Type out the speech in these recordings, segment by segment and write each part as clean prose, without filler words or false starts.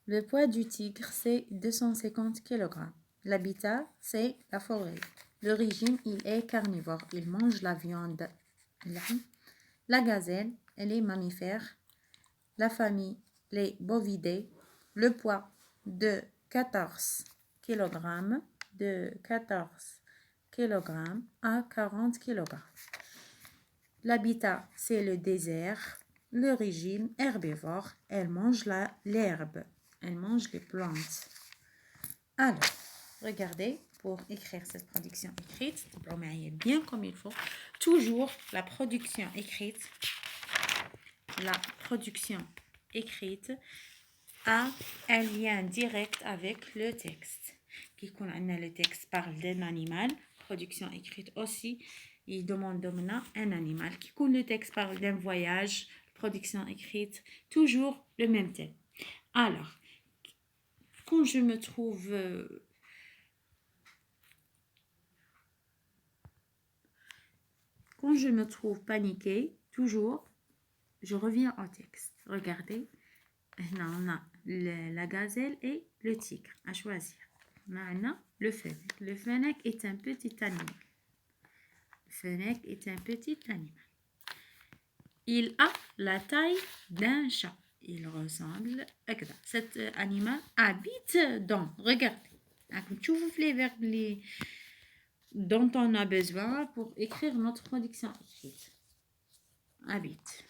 Le poids du tigre, c'est 250 kg. L'habitat, c'est la forêt. L'origine, il est carnivore. Il mange la viande. La gazelle, elle est mammifère. La famille, les bovidés. Le poids de 14 kg, de 14 kg à 40 kg. L'habitat, c'est le désert. L'origine, herbivore. Elle mange l'herbe. Elle mange les plantes. Alors, regardez, pour écrire cette production écrite, bien comme il faut. Toujours la production écrite a un lien direct avec le texte. Quand le texte parle d'un animal, production écrite aussi, il demande maintenant un animal. Quand le texte parle d'un voyage, production écrite, toujours le même thème. Alors, quand je me trouve paniquée, toujours, je reviens au texte. Regardez, on a la gazelle et le tigre à choisir. On a le fennec. Le fennec est un petit animal. Il a la taille d'un chat. Il ressemble à ça. Cet animal habite dans. Regardez. Tu vous les verbes dont on a besoin pour écrire notre production écrite. Habite.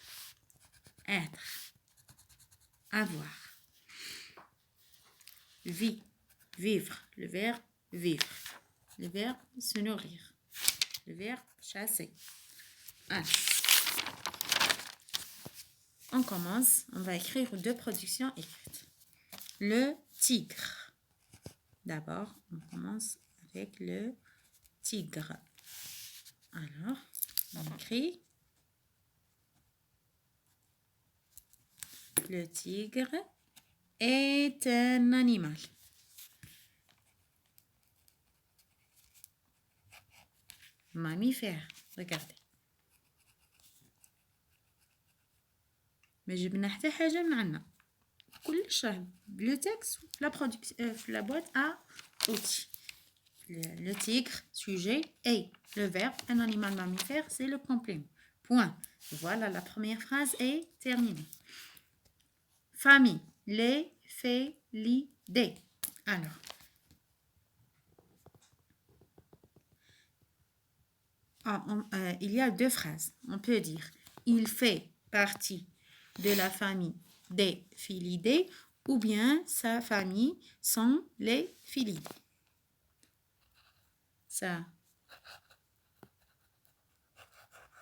Être. Avoir. Vie. Vivre. Le verbe vivre. Le verbe se nourrir. Le verbe chasser. Alors, on commence. On va écrire deux productions écrites. Le tigre. D'abord, on commence avec le tigre. Alors, on écrit le tigre est un animal. Mammifère. Regardez. ما جبنا حتى حاجة من عنا. كلش راه le texte, la production, la boîte à outils. Le tigre, sujet, et le verbe, un animal mammifère, c'est le complément. Point. Voilà, la première phrase est terminée. Famille, les, des. Alors, il y a deux phrases. On peut dire, il fait partie de la famille des Félidés ou bien sa famille sont les Félidés. Sa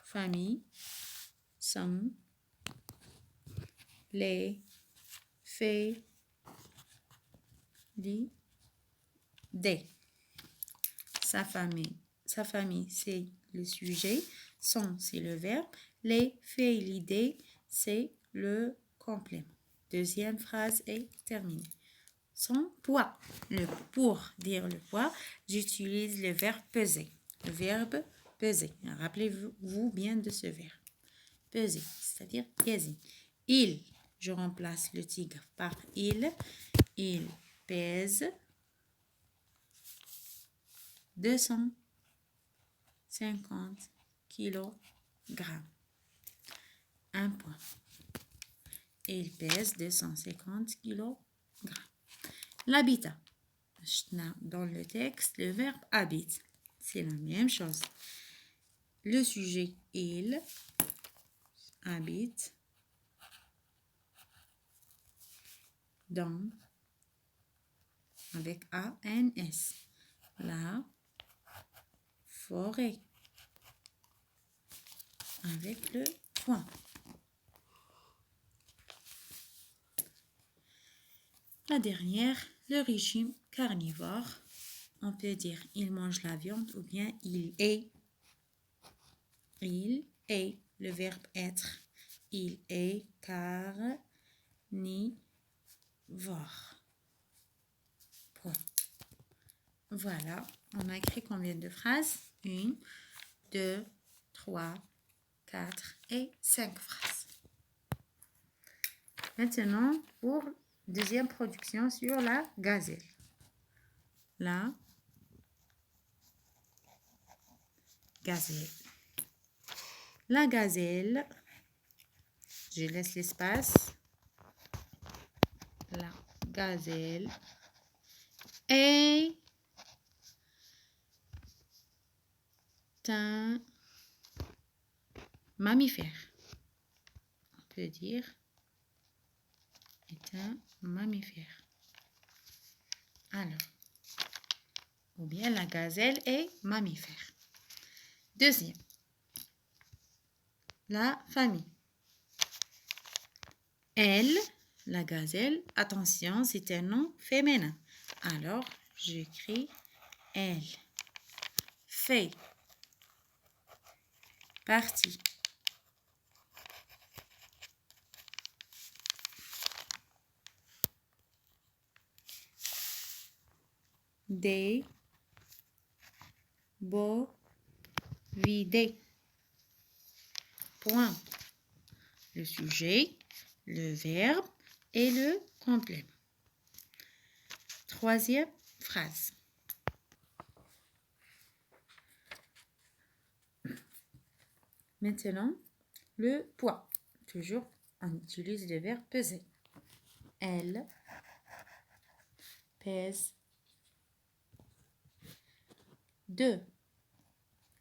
famille sont les Félidés. Sa famille, c'est le sujet, sont, c'est le verbe, les Félidés, c'est le complément. Deuxième phrase est terminée. Son poids. Pour dire le poids, j'utilise le verbe peser. Le verbe peser. Rappelez-vous bien de ce verbe. Peser, c'est-à-dire peser. Il, je remplace le tigre par il. Il pèse 250 kg. Un point. Il pèse 250 kg. L'habitat. Dans le texte, le verbe habite. C'est la même chose. Le sujet, il habite dans, avec A-N-S, la forêt, avec le point. La dernière, le régime carnivore. On peut dire il mange la viande ou bien il est. Il est, le verbe être. Il est carnivore. Point. Voilà, on a écrit combien de phrases? 1, 2, 3, 4 et 5 phrases. Maintenant, pour Deuxième production sur la gazelle. La gazelle. La gazelle, je laisse l'espace. La gazelle est un mammifère. On peut dire est un mammifère. Alors, ou bien la gazelle est mammifère. Deuxième, la famille. Elle, la gazelle, attention, c'est un nom féminin. Alors, j'écris elle fait partie des bovidés. Point. Le sujet, le verbe et le complément. Troisième phrase. Maintenant, le poids. Toujours, on utilise le verbe peser. Elle pèse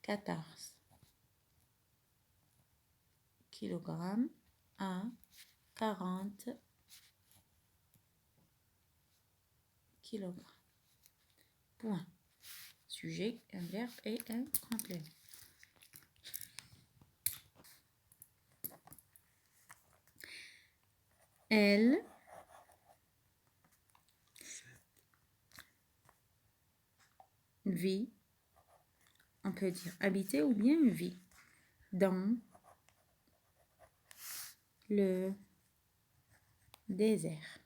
14 kg à 40 kg. Point. Sujet, un verbe et un complément. Elle vit, on peut dire habiter ou bien vit, dans le désert.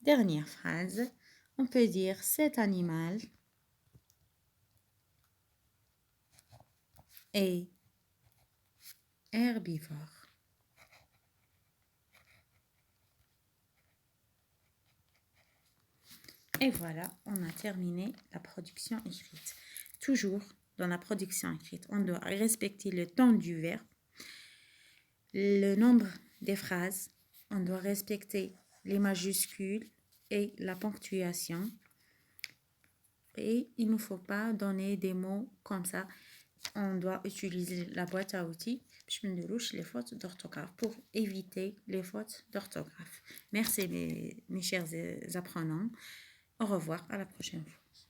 Dernière phrase, on peut dire cet animal est herbivore. Et voilà, on a terminé la production écrite. Toujours dans la production écrite, on doit respecter le temps du verbe, le nombre des phrases, on doit respecter les majuscules et la ponctuation. Et il ne faut pas donner des mots comme ça. On doit utiliser la boîte à outils les fautes d'orthographe pour éviter les fautes d'orthographe. Merci mes chers apprenants. Au revoir, à la prochaine fois.